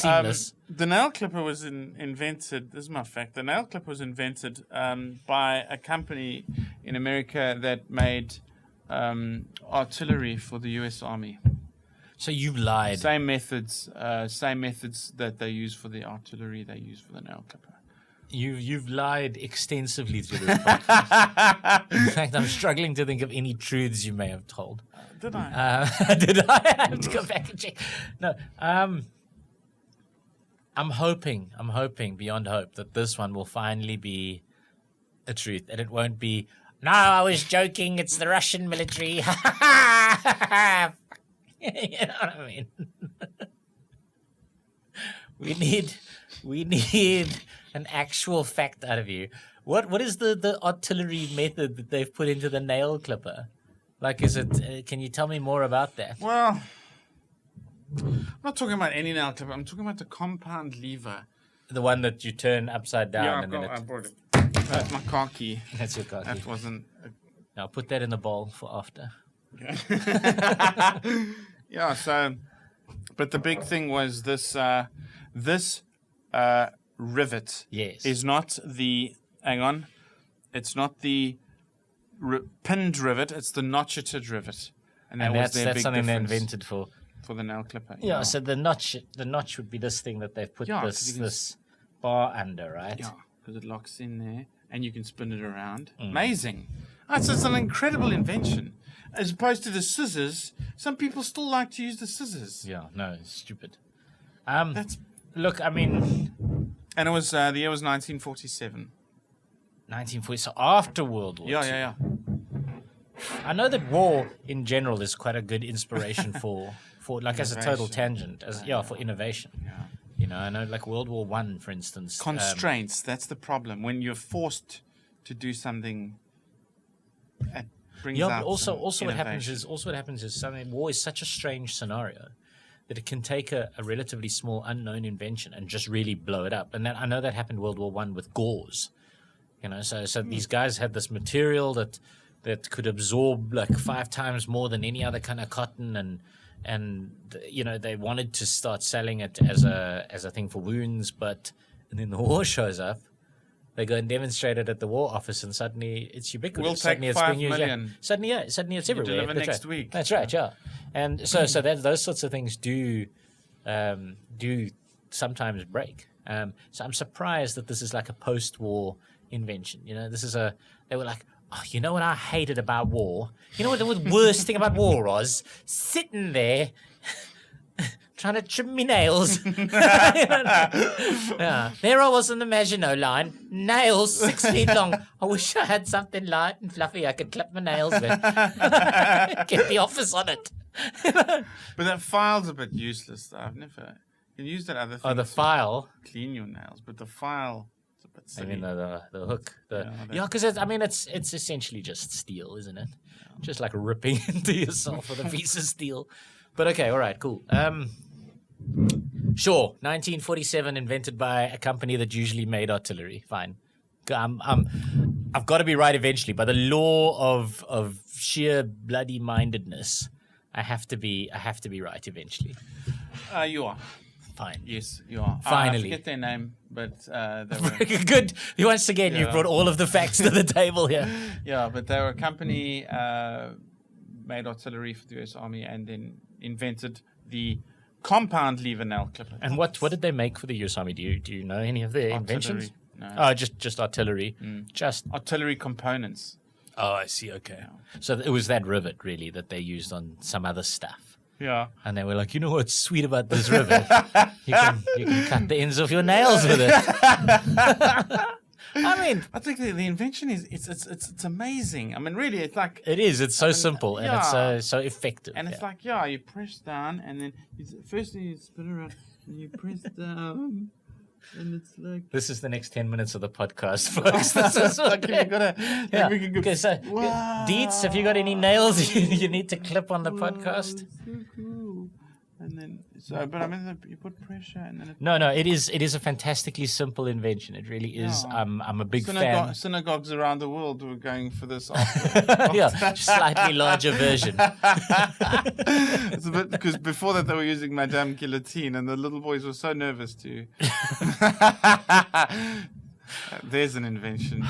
seamless. The nail clipper was invented. This is my fact. The nail clipper was invented by a company in America that made artillery for the U.S. Army. So you've lied. Same methods that they use for the artillery, they use for the nail clipper. You've lied extensively through this podcast. In fact, I'm struggling to think of any truths you may have told. Did I? Did I? I have to go back and check. No. I'm hoping beyond hope that this one will finally be a truth, and it won't be. No, I was joking. It's the Russian military. You know what I mean? We need an actual fact out of you. What is the artillery method that they've put into the nail clipper? Like, is it? Can you tell me more about that? Well, I'm not talking about any nail clipper. I'm talking about the compound lever. The one that you turn upside down Yeah, and then I it. brought it. That's my car key. That's your car key. That wasn't. Now put that in the bowl for after. Okay. Yeah. So, but the big thing was this. This rivet. Yes. Is not the. Hang on. It's not the pinned rivet. It's the notcheted rivet. And that's big something they difference invented for the nail clipper. Yeah, so the notch would be this thing that they've put this bar under, right? Yeah, because it locks in there and you can spin it around. Amazing. So it's an incredible invention. As opposed to the scissors, some people still like to use the scissors. Yeah, no, it's stupid. Look, I mean, and it was the year was 1947. 1940, so after World War II. Yeah. I know that war in general is quite a good inspiration for like as a total tangent, for innovation. Yeah. You know, I know like World War I, for instance. Constraints, that's the problem. When you're forced to do something, it brings out but also what innovation. happens is something. War is such a strange scenario that it can take a relatively small unknown invention and just really blow it up. And then I know that happened World War I with gauze. You know, so these guys had this material that could absorb like 5 times more than any other kind of cotton, and you know, they wanted to start selling it as a thing for wounds, and then the war shows up. They go and demonstrate it at the War Office, and suddenly it's ubiquitous. We'll suddenly take it's 5 being used, million. Suddenly it's everywhere. Deliver That's next right. week. That's right, yeah. And so those sorts of things do sometimes break. So I'm surprised that this is like a post-war invention. You know, they were like, oh, you know what I hated about war? You know what the worst thing about war was? Sitting there trying to trim me nails. Yeah. There I was on the Maginot Line, nails 6 feet long. I wish I had something light and fluffy I could clip my nails with. Get the office on it. But that file's a bit useless, though. I've never... You can use that other thing. Oh, the file? Clean your nails, but the file... I mean the hook, because it's essentially just steel, isn't it? Yeah. Just like ripping into yourself with a piece of steel. But okay, all right, cool. Sure, 1947, invented by a company that usually made artillery. Fine. I've got to be right eventually. By the law of sheer bloody mindedness, I have to be right eventually. You are. Fine. Yes, you are. Finally. I forget their name, but they were... Good. Once again, you've brought all of the facts to the table here. Yeah, but they were a company made artillery for the U.S. Army and then invented the compound lever nail clipper. And what did they make for the U.S. Army? Do you know any of their inventions? No. Oh, just artillery. Just artillery components. Oh, I see. Okay. Yeah. So it was that rivet really that they used on some other stuff. Yeah. And they were like, you know what's sweet about this rivet? You can cut the ends off your nails with it. I mean, I think the invention it's amazing. I mean, really, it's like it's so simple and it's so effective. And it's like you press down and then first you spin around and you press down. And it's like... This is the next 10 minutes of the podcast, folks. This is okay. We can go... Okay, so, Dietz, have you got any nails you need to clip on the podcast? So cool. And then, but I mean, you put pressure and then it... No, it is a fantastically simple invention. It really is. Yeah. I'm a big fan. Synagogues around the world were going for this after. Yeah, slightly larger version. It's a bit, because before that they were using Madame Guillotine and the little boys were so nervous to... There's an invention.